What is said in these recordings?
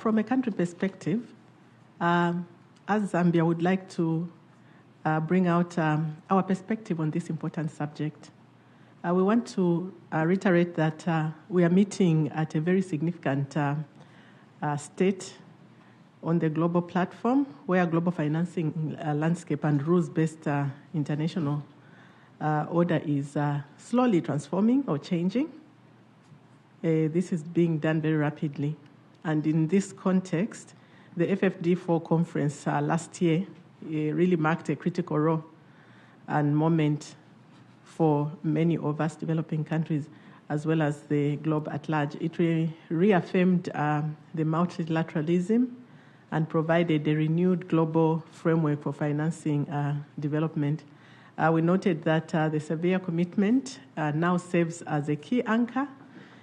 From a country perspective, as Zambia would like to bring out our perspective on this important subject. We want to reiterate that we are meeting at a very significant state on the global platform where global financing landscape and rules-based international order is slowly transforming or changing. This is being done very rapidly. And in this context, the FFD Forum conference last year really marked a critical role and moment for many of us developing countries as well as the globe at large. It reaffirmed the multilateralism and provided a renewed global framework for financing development. We noted that the Sevilla Commitment now serves as a key anchor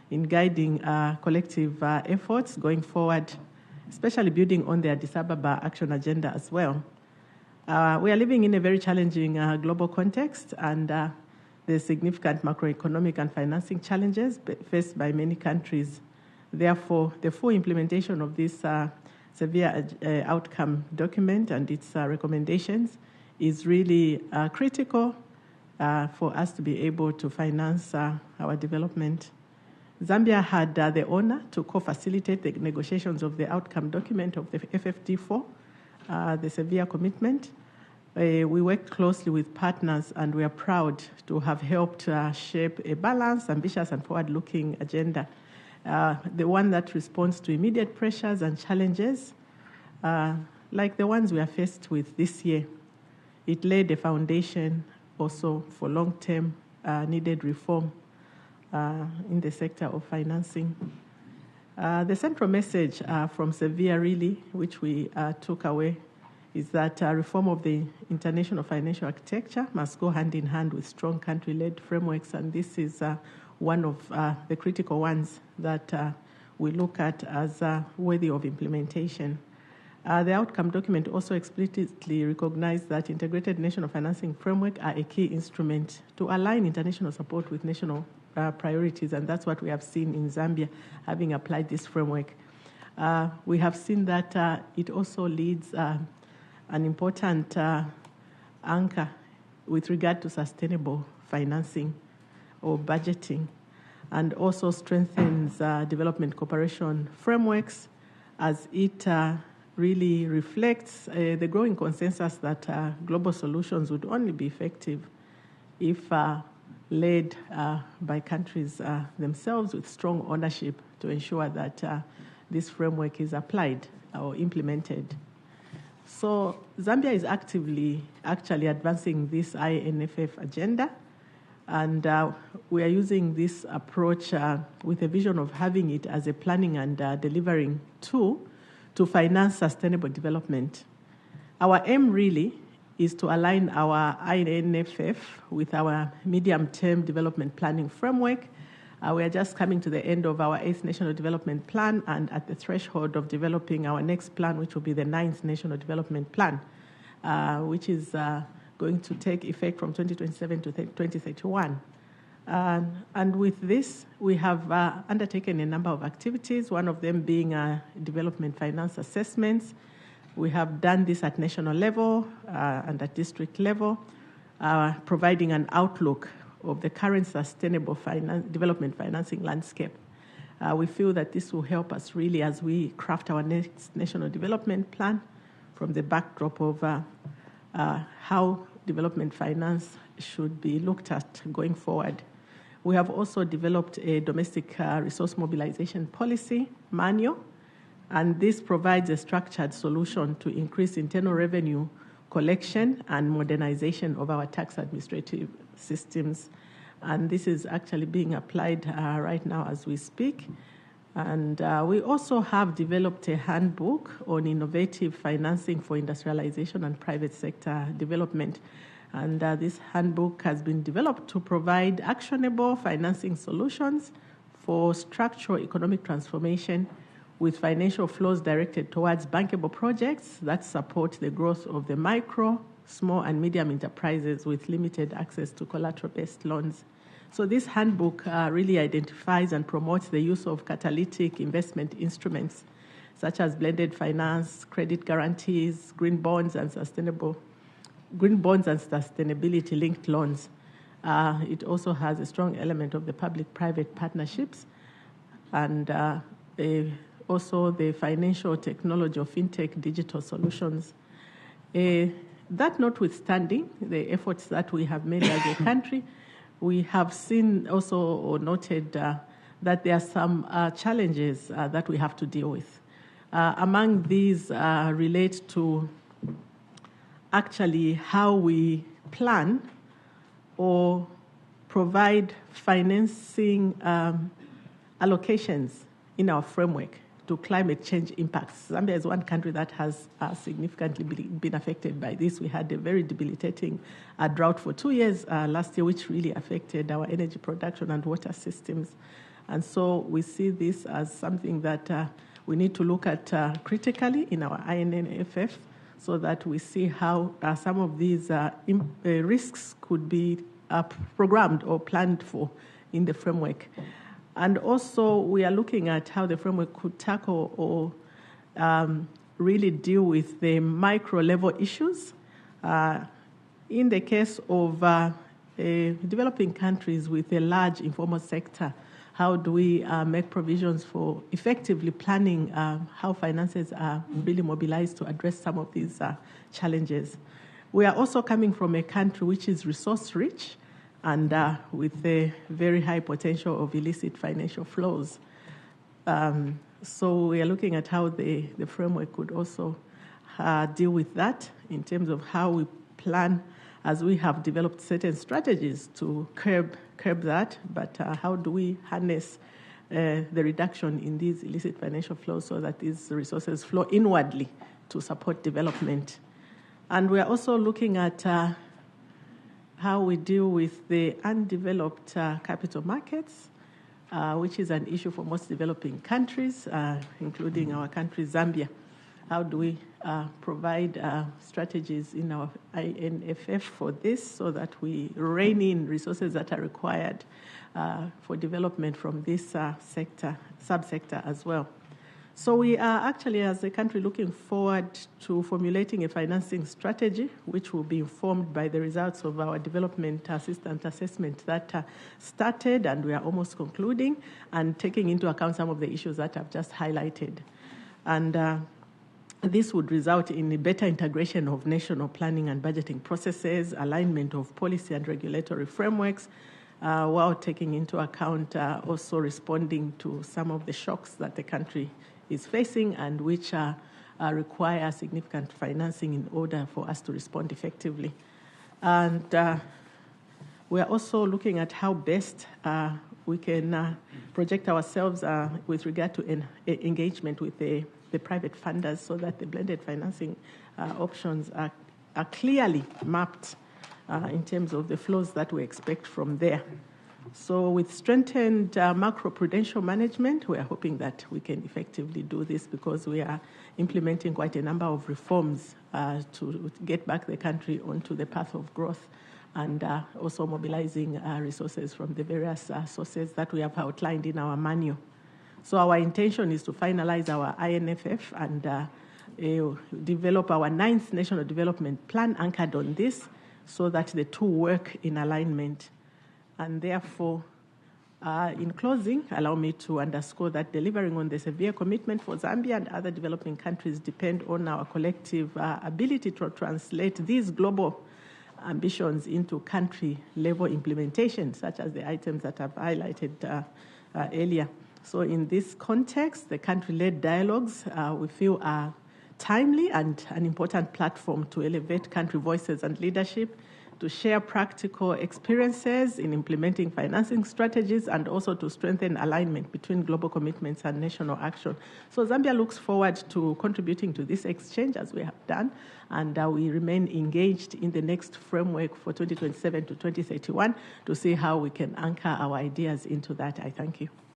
in guiding collective efforts going forward, especially building on the Addis Ababa Action Agenda as well. We are living in a very challenging global context, and there's significant macroeconomic and financing challenges faced by many countries. Therefore, the full implementation of this Sevilla outcome document and its recommendations is really critical for us to be able to finance our development. Zambia had the honor to co-facilitate the negotiations of the outcome document of the FFD Forum, the Sevilla Commitment. We worked closely with partners, and we are proud to have helped shape a balanced, ambitious, and forward-looking agenda, the one that responds to immediate pressures and challenges, like the ones we are faced with this year. It laid a foundation also for long-term needed reform in the sector of financing. The central message from Sevilla, really, which we took away, is that reform of the international financial architecture must go hand in hand with strong country-led frameworks, and this is one of the critical ones that we look at as worthy of implementation. The outcome document also explicitly recognized that integrated national financing framework are a key instrument to align international support with national priorities, and that's what we have seen in Zambia, having applied this framework. We have seen that it also leads an important anchor with regard to sustainable financing or budgeting, and also strengthens development cooperation frameworks as it really reflects the growing consensus that global solutions would only be effective if led by countries themselves with strong ownership to ensure that this framework is applied or implemented. So Zambia is actively actually advancing this INFF agenda, and we are using this approach with a vision of having it as a planning and delivering tool to finance sustainable development. Our aim really is to align our INFF with our medium-term development planning framework. We are just coming to the end of our 8th National Development Plan and at the threshold of developing our next plan, which will be the 9th National Development Plan, which is going to take effect from 2027 to 2031. And with this, we have undertaken a number of activities, one of them being development finance assessments. We have done this at national level and at district level, providing an outlook of the current sustainable development financing landscape. We feel that this will help us really as we craft our next national development plan from the backdrop of how development finance should be looked at going forward. We have also developed a domestic resource mobilization policy manual, and this provides a structured solution to increase internal revenue collection and modernization of our tax administrative systems. And this is actually being applied right now as we speak. And we also have developed a handbook on innovative financing for industrialization and private sector development. And this handbook has been developed to provide actionable financing solutions for structural economic transformation with financial flows directed towards bankable projects that support the growth of the micro, small, and medium enterprises with limited access to collateral-based loans. So this handbook really identifies and promotes the use of catalytic investment instruments such as blended finance, credit guarantees, green bonds, and sustainability-linked loans. It also has a strong element of the public-private partnerships, and also the financial technology of fintech digital solutions. That notwithstanding, the efforts that we have made as a country, we have seen also or noted that there are some challenges that we have to deal with. Among these relate to actually how we plan or provide financing allocations in our framework to climate change impacts. Zambia is one country that has significantly been affected by this. We had a very debilitating drought for 2 years last year, which really affected our energy production and water systems. And so we see this as something that we need to look at critically in our INFF, so that we see how some of these risks could be programmed or planned for in the framework. And also, we are looking at how the framework could tackle or really deal with the micro-level issues. In the case of developing countries with a large informal sector, how do we make provisions for effectively planning how finances are really mobilized to address some of these challenges? We are also coming from a country which is resource-rich and with a very high potential of illicit financial flows. So we are looking at how the framework could also deal with that in terms of how we plan, as we have developed certain strategies to curb that, but how do we harness the reduction in these illicit financial flows so that these resources flow inwardly to support development. And we are also looking at how we deal with the undeveloped capital markets, which is an issue for most developing countries, including our country, Zambia. How do we provide strategies in our INFF for this so that we rein in resources that are required for development from this subsector as well? So we are actually, as a country, looking forward to formulating a financing strategy which will be informed by the results of our development assistance assessment that started and we are almost concluding, and taking into account some of the issues that I've just highlighted. And this would result in a better integration of national planning and budgeting processes, alignment of policy and regulatory frameworks, while taking into account also responding to some of the shocks that the country is facing and which require significant financing in order for us to respond effectively. And we are also looking at how best we can project ourselves with regard to engagement with the private funders so that the blended financing options are clearly mapped in terms of the flows that we expect from there. So with strengthened macro-prudential management, we are hoping that we can effectively do this because we are implementing quite a number of reforms to get back the country onto the path of growth, and also mobilizing resources from the various sources that we have outlined in our manual. So our intention is to finalize our INFF and develop our 9th National Development Plan anchored on this so that the two work in alignment. And therefore, in closing, allow me to underscore that delivering on the Sevilla Commitment for Zambia and other developing countries depend on our collective ability to translate these global ambitions into country-level implementation, such as the items that I've highlighted earlier. So in this context, the country-led dialogues we feel are timely and an important platform to elevate country voices and leadership, to share practical experiences in implementing financing strategies, and also to strengthen alignment between global commitments and national action. So Zambia looks forward to contributing to this exchange as we have done, and we remain engaged in the next framework for 2027 to 2031 to see how we can anchor our ideas into that. I thank you.